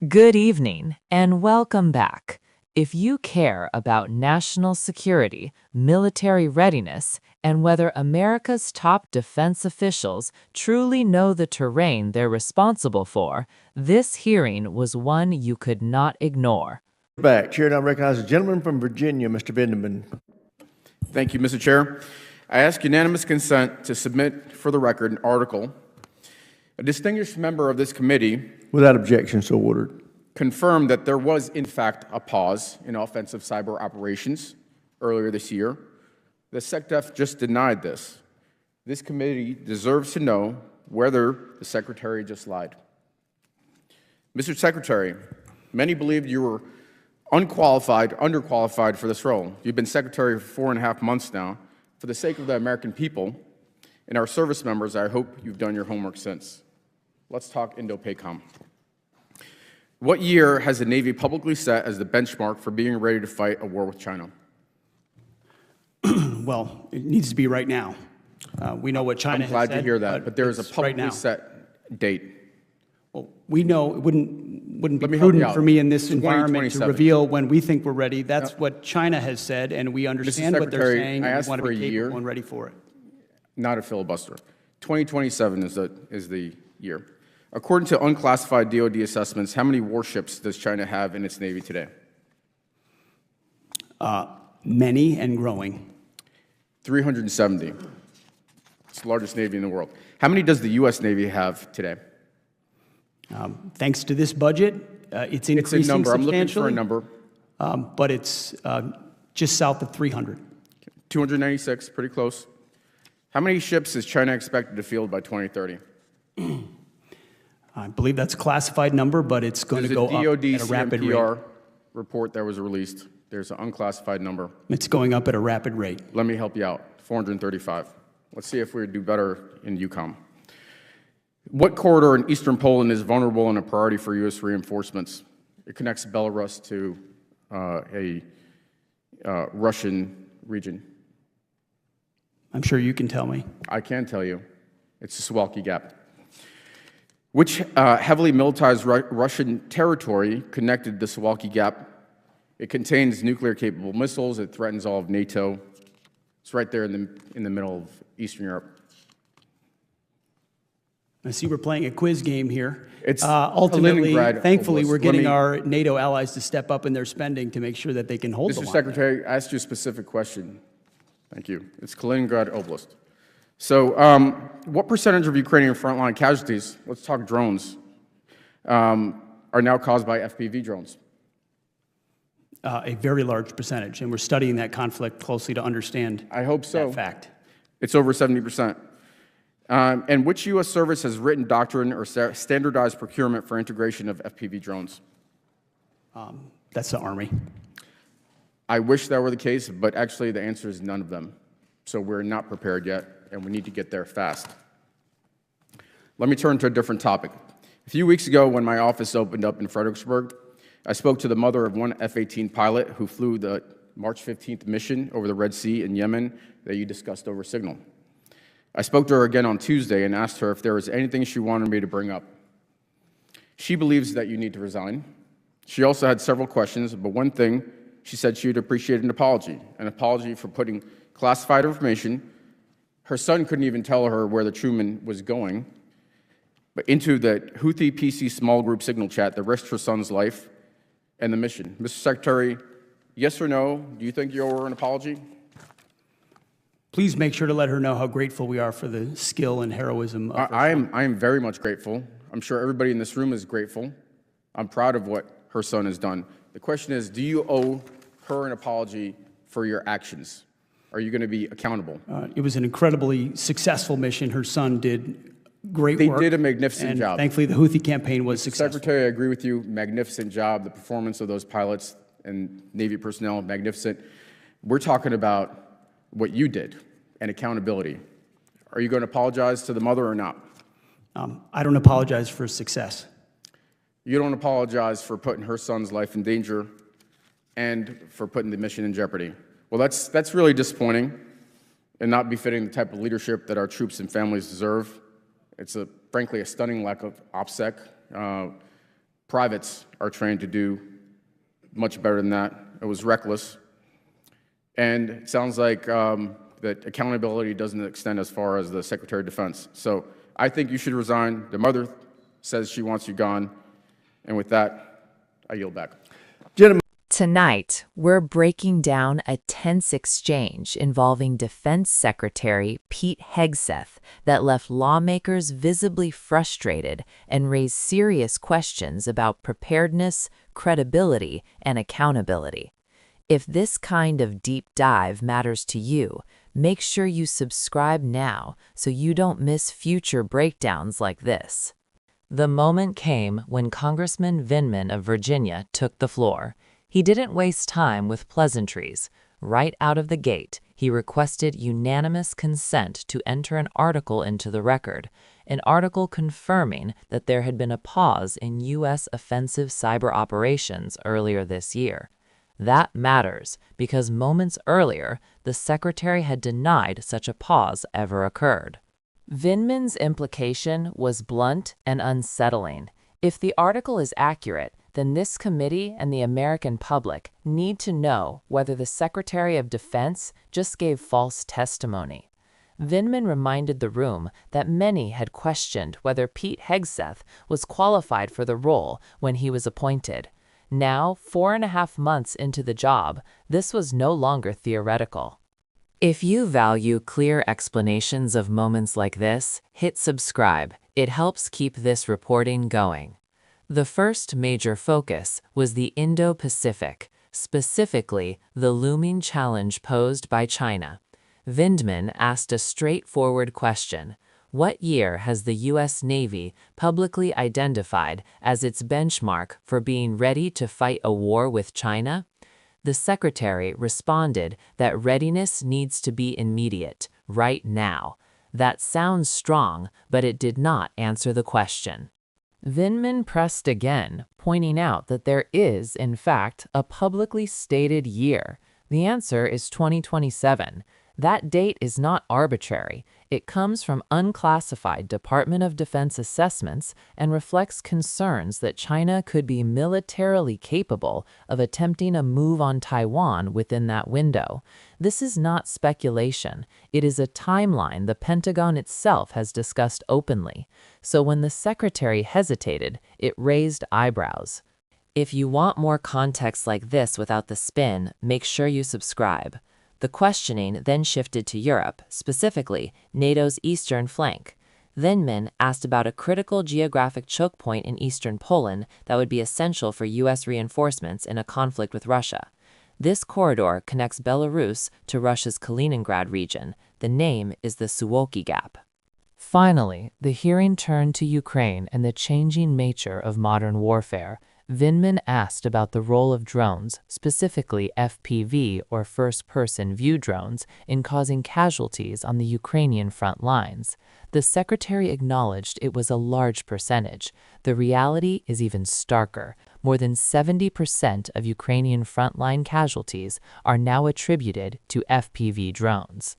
Good evening and welcome back. If you care about national security, military readiness, and whether America's top defense officials truly know the terrain they're responsible for, this hearing was one you could not ignore. Back. Chair, now recognize the gentleman from Virginia, Mr. Vindeman. Thank you, Mr. Chair. I ask unanimous consent to submit for the record an article. A distinguished member of this committee Without objection, so ordered. confirmed that there was, in fact, a pause in offensive cyber operations earlier this year. The SecDef just denied this. This committee deserves to know whether the Secretary just lied. Mr. Secretary, many believed you were underqualified for this role. You've been Secretary for 4.5 months now. For the sake of the American people and our service members, I hope you've done your homework since. Let's talk Indo-PACOM. What year has the Navy publicly set as the benchmark for being ready to fight a war with China? Well, it needs to be right now. We know what China has said. I'm glad to hear that, but there is a publicly right set date. Well, we know it wouldn't be Let me help you prudent out. for me in this environment to 2027. reveal when we think we're ready. That's what China has said, and we understand what they're Secretary, saying, I and we asked want to for be a year. capable and ready for it. Not a filibuster. 2027 is the year. According to unclassified DoD assessments, how many warships does China have in its Navy today? Many and growing. 370. It's the largest Navy in the world. How many does the U.S. Navy have today? Thanks to this budget, it's increasing It's a number. I'm looking for a substantially, number. but it's just south of 300. 296, pretty close. How many ships is China expected to field by 2030? I believe that's a classified number, but it's going to go up There's a at a rapid rate. DoD CMPR report that was released. There's an unclassified number. It's going up at a rapid rate. Let me help you out. 435. Let's see if we do better in EUCOM. What corridor in eastern Poland is vulnerable and a priority for U.S. reinforcements? It connects Belarus to a Russian region. I'm sure you can tell me. I can tell you. It's the Suwalki Gap. Which heavily militarized Russian territory connected the Suwalki Gap? It contains nuclear-capable missiles. It threatens all of NATO. It's right there in the middle of Eastern Europe. I see we're playing a quiz game here. It's Ultimately, Kaliningrad thankfully, Oblast. we're getting Let me- our NATO allies to step up in their spending to make sure that they can hold the Mr. line. Secretary, I asked you a specific question. Thank you. It's Kaliningrad Oblast. So what percentage of Ukrainian frontline casualties, let's talk drones, are now caused by FPV drones? A very large percentage, and we're studying that conflict closely to understand I hope so. that fact. It's over 70%. And which U.S. service has written doctrine or standardized procurement for integration of FPV drones? That's the Army. I wish that were the case, but actually the answer is none of them. So we're not prepared yet, and we need to get there fast. Let me turn to a different topic. A few weeks ago, when my office opened up in Fredericksburg, I spoke to the mother of one F-18 pilot who flew the March 15th mission over the Red Sea in Yemen that you discussed over Signal. I spoke to her again on Tuesday and asked her if there was anything she wanted me to bring up. She believes that you need to resign. She also had several questions, but one thing, she said she would appreciate an apology for putting classified information. Her son couldn't even tell her where the Truman was going, but into the Houthi PC small group signal chat that risked her son's life and the mission. Mr. Secretary, yes or no, do you think you owe her an apology? Please make sure to let her know how grateful we are for the skill and heroism of her I am very much grateful. I'm sure everybody in this room is grateful. I'm proud of what her son has done. The question is, do you owe her an apology for your actions? Are you going to be accountable? It was an incredibly successful mission. Her son did great They work. did a magnificent and job. Thankfully, the Houthi campaign was successful. Secretary, I agree with you. Magnificent job. The performance of those pilots and Navy personnel, magnificent. We're talking about what you did and accountability. Are you going to apologize to the mother or not? I don't apologize for success. You don't apologize for putting her son's life in danger and for putting the mission in jeopardy. Well, that's really disappointing and not befitting the type of leadership that our troops and families deserve. It's frankly a stunning lack of OPSEC. privates are trained to do much better than that. It was reckless. And it sounds like that accountability doesn't extend as far as the Secretary of Defense. So I think you should resign. The mother says she wants you gone. And with that, I yield back. Gentlemen. Tonight, we're breaking down a tense exchange involving Defense Secretary Pete Hegseth that left lawmakers visibly frustrated and raised serious questions about preparedness, credibility, and accountability. If this kind of deep dive matters to you, make sure you subscribe now so you don't miss future breakdowns like this. The moment came when Congressman Vindman of Virginia took the floor. He didn't waste time with pleasantries. Right out of the gate, he requested unanimous consent to enter an article into the record, an article confirming that there had been a pause in U.S. offensive cyber operations earlier this year. That matters because moments earlier, the Secretary had denied such a pause ever occurred. Vindman's implication was blunt and unsettling. If the article is accurate, then this committee and the American public need to know whether the Secretary of Defense just gave false testimony. Vindman reminded the room that many had questioned whether Pete Hegseth was qualified for the role when he was appointed. Now, 4.5 months into the job, this was no longer theoretical. If you value clear explanations of moments like this, hit subscribe. It helps keep this reporting going. The first major focus was the Indo-Pacific, specifically the looming challenge posed by China. Vindman asked a straightforward question. What year has the U.S. Navy publicly identified as its benchmark for being ready to fight a war with China? The Secretary responded that readiness needs to be immediate, right now. That sounds strong, but it did not answer the question. Vindman pressed again, pointing out that there is, in fact, a publicly stated year. The answer is 2027. That date is not arbitrary. It comes from unclassified Department of Defense assessments and reflects concerns that China could be militarily capable of attempting a move on Taiwan within that window. This is not speculation. It is a timeline the Pentagon itself has discussed openly. So when the Secretary hesitated, it raised eyebrows. If you want more context like this without the spin, make sure you subscribe. The questioning then shifted to Europe, specifically NATO's eastern flank. Vindman asked about a critical geographic choke point in eastern Poland that would be essential for U.S. reinforcements in a conflict with Russia. This corridor connects Belarus to Russia's Kaliningrad region. The name is the Suwalki Gap. Finally, the hearing turned to Ukraine and the changing nature of modern warfare. Vindman asked about the role of drones, specifically FPV or first-person view drones, in causing casualties on the Ukrainian front lines. The Secretary acknowledged it was a large percentage. The reality is even starker. More than 70% of Ukrainian frontline casualties are now attributed to FPV drones.